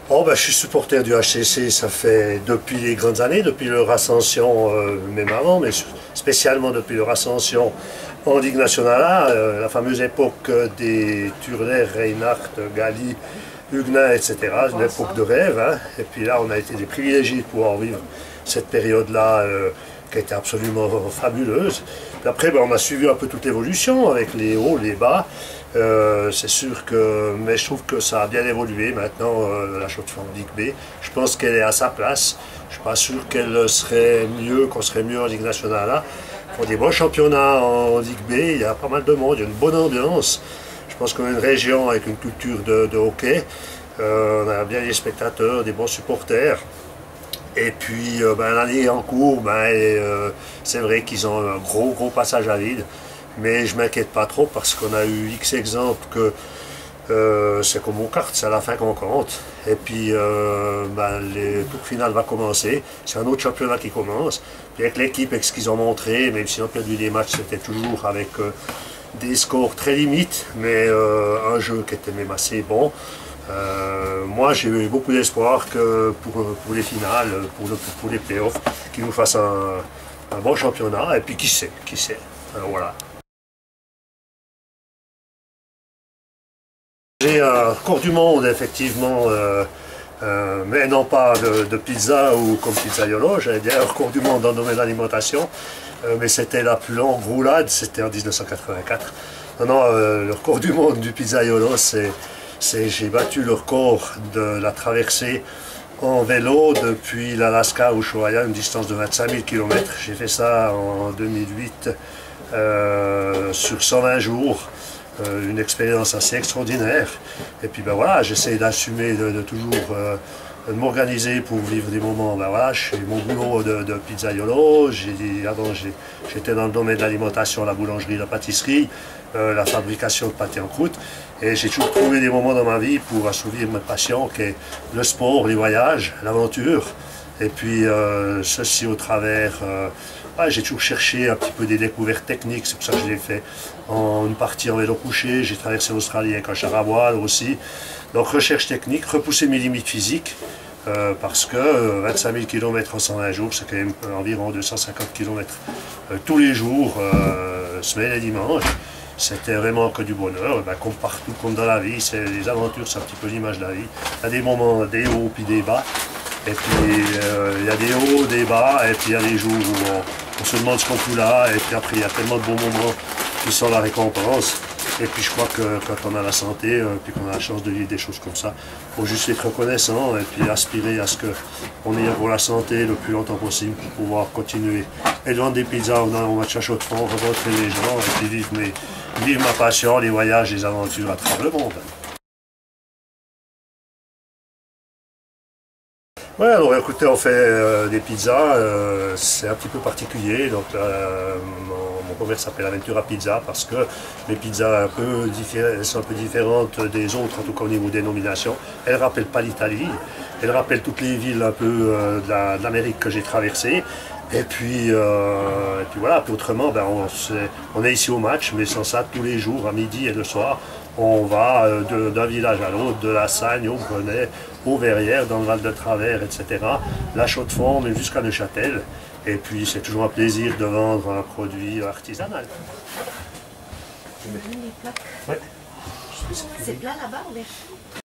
Oh, ben, je suis supporter du HCC, ça fait depuis les grandes années, depuis leur ascension, même avant, mais spécialement depuis leur ascension en Ligue nationale A, la fameuse époque des Turner, Reinhardt, Gali, Huguenin, etc. Une époque de rêve. Hein. Et puis là, on a été des privilégiés de pouvoir vivre cette période-là qui a été absolument fabuleuse. Puis après, ben, on a suivi un peu toute l'évolution avec les hauts, les bas. C'est sûr que, mais je trouve que ça a bien évolué maintenant, la Chaux-de-Fonds en Ligue B. Je pense qu'elle est à sa place. Je ne suis pas sûr qu'elle serait mieux, qu'on serait mieux en Ligue nationale A. Pour des bons championnats en Ligue B, il y a pas mal de monde, il y a une bonne ambiance. Je pense qu'on est une région avec une culture de hockey. On a bien des spectateurs, des bons supporters. Et puis ben, l'année en cours, ben, c'est vrai qu'ils ont un gros passage à vide. Mais je ne m'inquiète pas trop parce qu'on a eu X exemples que c'est comme aux cartes, c'est à la fin qu'on compte. Et puis ben, le tour final va commencer, c'est un autre championnat qui commence. Puis avec l'équipe, avec ce qu'ils ont montré, même si on a perdu des matchs, c'était toujours avec des scores très limites, mais un jeu qui était même assez bon. Moi j'ai eu beaucoup d'espoir que pour les finales, pour les playoffs, qu'ils nous fassent un bon championnat, et puis qui sait. Alors voilà. J'ai un record du monde, effectivement, mais non pas de pizza ou comme pizzaiolo, j'avais bien un record du monde dans le domaine de l'alimentation, mais c'était la plus longue roulade, c'était en 1984. Non, le record du monde du pizzaiolo, j'ai battu le record de la traversée en vélo depuis l'Alaska au Ushuaia, une distance de 25 000 km. J'ai fait ça en 2008 sur 120 jours. Une expérience assez extraordinaire. Et puis ben voilà, j'essaie d'assumer de toujours de m'organiser pour vivre des moments. Ben voilà, je fais mon boulot de pizzaiolo. Avant, j'étais dans le domaine de l'alimentation, la boulangerie, la pâtisserie, la fabrication de pâté en croûte. Et j'ai toujours trouvé des moments dans ma vie pour assouvir ma passion, qui est le sport, les voyages, l'aventure. Et puis ceci au travers, j'ai toujours cherché un petit peu des découvertes techniques, c'est pour ça que je l'ai fait en une partie en vélo couché, j'ai traversé l'Australie avec un char à voile aussi. Donc recherche technique, repousser mes limites physiques, parce que 25 000 km en 120 jours, c'est quand même environ 250 km tous les jours, semaine et dimanche. C'était vraiment que du bonheur, ben, comme partout, comme dans la vie, les aventures, c'est un petit peu l'image de la vie. Il y a des moments, des hauts puis des bas. Et puis il y a des hauts, des bas, et puis il y a des jours où on se demande ce qu'on fout là, et puis après il y a tellement de bons moments qui sont la récompense. Et puis je crois que quand on a la santé, puis qu'on a la chance de vivre des choses comme ça, il faut juste être reconnaissant et puis aspirer à ce qu'on ait pour la santé le plus longtemps possible pour pouvoir continuer et vendre des pizzas au match à Chaux-de-Fonds, rencontrer les gens, et puis vivre ma passion, les voyages, les aventures à travers le monde. Ouais, alors écoutez, on fait des pizzas, c'est un petit peu particulier, donc mon commerce s'appelle Aventura Pizza parce que les pizzas sont un peu différentes des autres, en tout cas au niveau dénomination. Elles ne rappellent pas l'Italie, elles rappellent toutes les villes un peu de l'Amérique que j'ai traversées. Et puis voilà, puis autrement, ben, on est ici au match, mais sans ça, tous les jours, à midi et le soir, on va d'un village à l'autre, de la Sagne au Grenet, aux Verrières, dans le Val de Travers, etc. La Chaux-de-Fonds, mais jusqu'à Neuchâtel. Et puis c'est toujours un plaisir de vendre un produit artisanal. Les plaques. Ouais. C'est plat là-bas ou